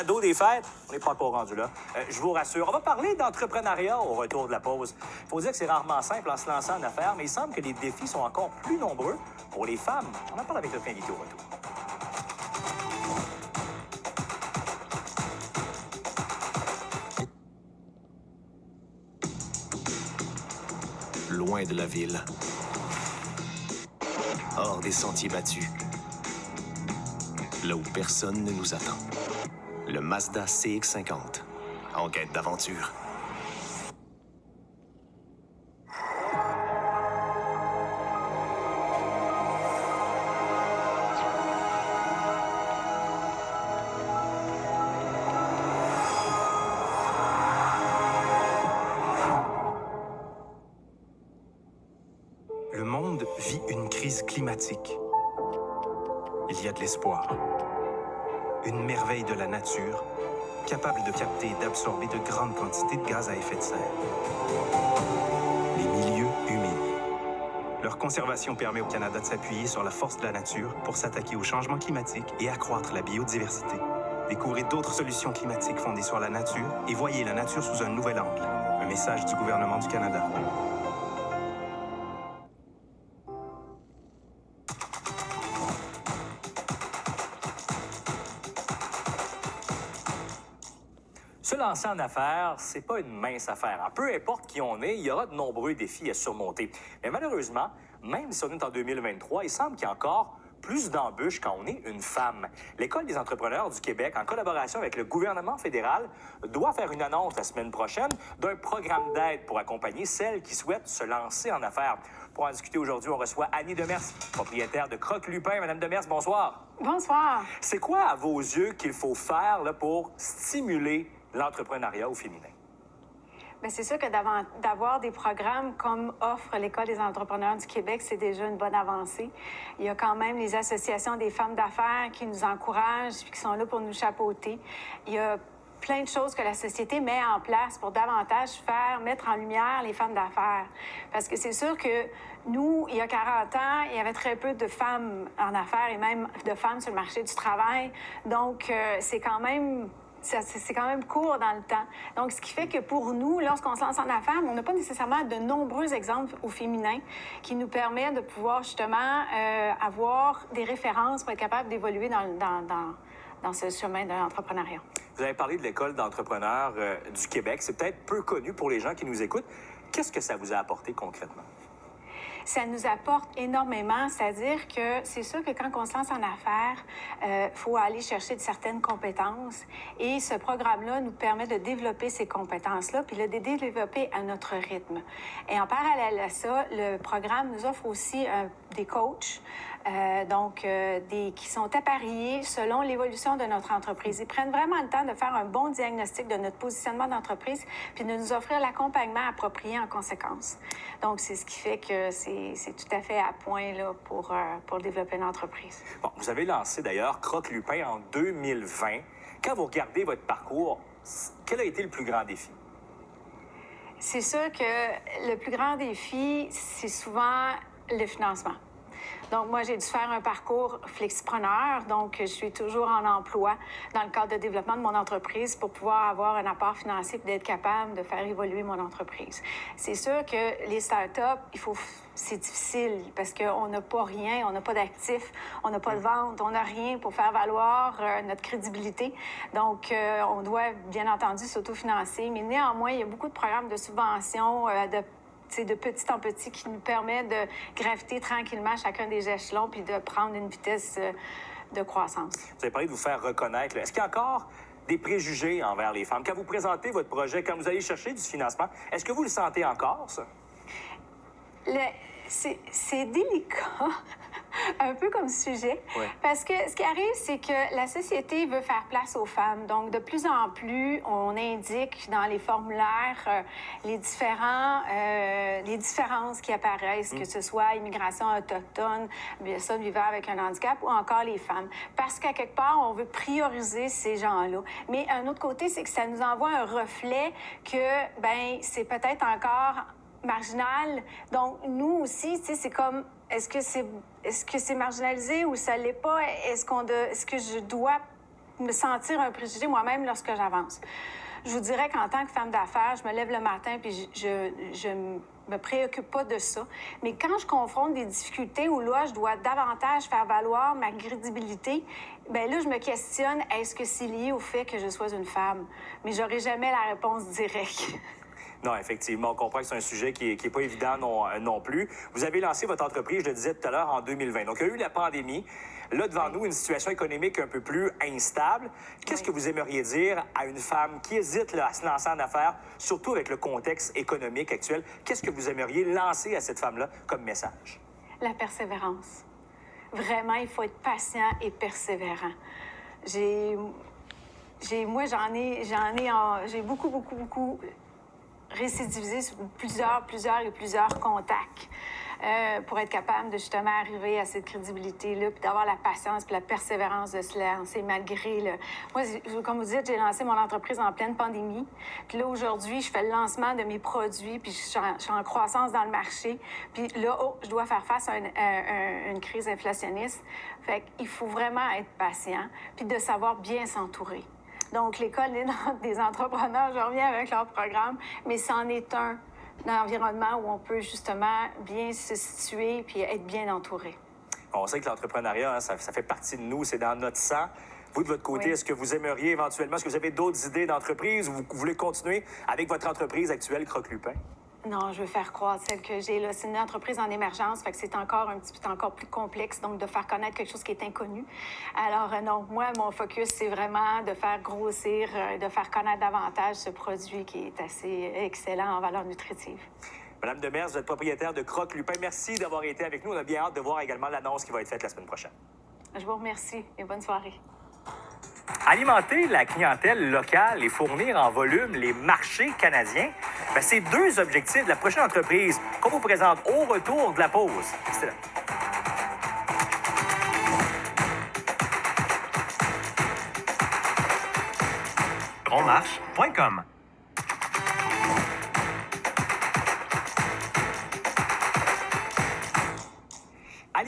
Cadeau des fêtes, on n'est pas encore rendu là. Je vous rassure. On va parler d'entrepreneuriat au retour de la pause. Il faut dire que c'est rarement simple en se lançant en affaires, mais il semble que les défis sont encore plus nombreux pour les femmes. On en parle avec notre invité au retour. Loin de la ville. Hors des sentiers battus. Là où personne ne nous attend. Le Mazda CX-50. En quête d'aventure. Le monde vit une crise climatique. Il y a de l'espoir. Une merveille de la nature, capable de capter et d'absorber de grandes quantités de gaz à effet de serre. Les milieux humides. Leur conservation permet au Canada de s'appuyer sur la force de la nature pour s'attaquer au changement climatique et accroître la biodiversité. Découvrez d'autres solutions climatiques fondées sur la nature et voyez la nature sous un nouvel angle. Un message du gouvernement du Canada. Se lancer en affaires, c'est pas une mince affaire. Peu importe qui on est, il y aura de nombreux défis à surmonter. Mais malheureusement, même si on est en 2023, il semble qu'il y a encore plus d'embûches quand on est une femme. L'École des entrepreneurs du Québec, en collaboration avec le gouvernement fédéral, doit faire une annonce la semaine prochaine d'un programme d'aide pour accompagner celles qui souhaitent se lancer en affaires. Pour en discuter aujourd'hui, on reçoit Annie Demers, propriétaire de Croque Lupin. Madame Demers, bonsoir. Bonsoir. C'est quoi, à vos yeux, qu'il faut faire là, pour stimuler l'entrepreneuriat au féminin? Bien, c'est sûr que d'avoir des programmes comme offre l'École des entrepreneurs du Québec, c'est déjà une bonne avancée. Il y a quand même les associations des femmes d'affaires qui nous encouragent et qui sont là pour nous chapeauter. Il y a plein de choses que la société met en place pour davantage mettre en lumière les femmes d'affaires. Parce que c'est sûr que nous, il y a 40 ans, il y avait très peu de femmes en affaires et même de femmes sur le marché du travail. Donc, c'est quand même court dans le temps. Donc, ce qui fait que pour nous, lorsqu'on se lance en affaires, on n'a pas nécessairement de nombreux exemples au féminin qui nous permettent de pouvoir justement avoir des références pour être capable d'évoluer dans ce chemin de l'entrepreneuriat. Vous avez parlé de l'École d'entrepreneurs du Québec. C'est peut-être peu connu pour les gens qui nous écoutent. Qu'est-ce que ça vous a apporté concrètement? Ça nous apporte énormément, c'est-à-dire que c'est sûr que quand on se lance en affaires, il faut aller chercher de certaines compétences et ce programme-là nous permet de développer ces compétences-là puis de les développer à notre rythme. Et en parallèle à ça, le programme nous offre aussi des coachs, qui sont appareillés selon l'évolution de notre entreprise. Ils prennent vraiment le temps de faire un bon diagnostic de notre positionnement d'entreprise puis de nous offrir l'accompagnement approprié en conséquence. Donc, c'est ce qui fait que c'est tout à fait à point là, pour développer l'entreprise. Bon, vous avez lancé d'ailleurs Croque Lupin en 2020. Quand vous regardez votre parcours, quel a été le plus grand défi? C'est sûr que le plus grand défi, c'est souvent le financement. Donc, moi, j'ai dû faire un parcours flexipreneur. Donc, je suis toujours en emploi dans le cadre de développement de mon entreprise pour pouvoir avoir un apport financier et d'être capable de faire évoluer mon entreprise. C'est sûr que les startups, c'est difficile parce qu'on n'a pas rien, on n'a pas d'actifs, on n'a pas de vente, on n'a rien pour faire valoir notre crédibilité. Donc, on doit, bien entendu, s'autofinancer. Mais néanmoins, il y a beaucoup de programmes de subvention, de petit en petit qui nous permet de graviter tranquillement chacun des échelons puis de prendre une vitesse de croissance. Vous avez parlé de vous faire reconnaître. Est-ce qu'il y a encore des préjugés envers les femmes? Quand vous présentez votre projet, quand vous allez chercher du financement, est-ce que vous le sentez encore, ça? C'est délicat, un peu comme sujet, ouais. Parce que ce qui arrive, c'est que la société veut faire place aux femmes. Donc, de plus en plus, on indique dans les formulaires les différences qui apparaissent, que ce soit immigration autochtone, personnes vivant avec un handicap ou encore les femmes. Parce qu'à quelque part, on veut prioriser ces gens-là. Mais un autre côté, c'est que ça nous envoie un reflet que, c'est peut-être encore marginal. Donc, nous aussi, tu sais, c'est comme, est-ce que c'est marginalisé ou ça l'est pas? Est-ce que je dois me sentir un préjugé moi-même lorsque j'avance. Je vous dirais qu'en tant que femme d'affaires, je me lève le matin puis je me préoccupe pas de ça. Mais quand je confronte des difficultés où là, je dois davantage faire valoir ma crédibilité, bien là, je me questionne, est-ce que c'est lié au fait que je sois une femme? Mais j'aurai jamais la réponse directe. Non, effectivement, on comprend que c'est un sujet qui est pas évident non plus. Vous avez lancé votre entreprise, je le disais tout à l'heure, en 2020. Donc, il y a eu la pandémie. Là, devant nous, une situation économique un peu plus instable. Qu'est-ce que vous aimeriez dire à une femme qui hésite là, à se lancer en affaires, surtout avec le contexte économique actuel? Qu'est-ce que vous aimeriez lancer à cette femme-là comme message? La persévérance. Vraiment, il faut être patient et persévérant. J'ai beaucoup récidivisé sur plusieurs contacts pour être capable de justement arriver à cette crédibilité-là, puis d'avoir la patience puis la persévérance de se lancer malgré le... Moi, comme vous dites, j'ai lancé mon entreprise en pleine pandémie. Puis là, aujourd'hui, je fais le lancement de mes produits, puis je suis en croissance dans le marché. Puis là, je dois faire face à une crise inflationniste. Fait qu'il faut vraiment être patient, puis de savoir bien s'entourer. Donc, l'École des entrepreneurs, je reviens avec leur programme, mais c'en est un environnement où on peut justement bien se situer puis être bien entouré. On sait que l'entrepreneuriat, hein, ça fait partie de nous, c'est dans notre sang. Vous, de votre côté, Oui. est-ce que vous aimeriez éventuellement, est-ce que vous avez d'autres idées d'entreprise ou vous voulez continuer avec votre entreprise actuelle, Croque-Lupin? Non, je veux faire croître celle que j'ai là. C'est une entreprise en émergence, fait que c'est encore un petit peu encore plus complexe, donc de faire connaître quelque chose qui est inconnu. Alors non, moi, mon focus, c'est vraiment de faire grossir, de faire connaître davantage ce produit qui est assez excellent en valeur nutritive. Madame Demers, vous êtes propriétaire de Croque-Lupin. Merci d'avoir été avec nous. On a bien hâte de voir également l'annonce qui va être faite la semaine prochaine. Je vous remercie et bonne soirée. Alimenter la clientèle locale et fournir en volume les marchés canadiens, bien, c'est deux objectifs de la prochaine entreprise qu'on vous présente au retour de la pause. C'est là. onmarche.com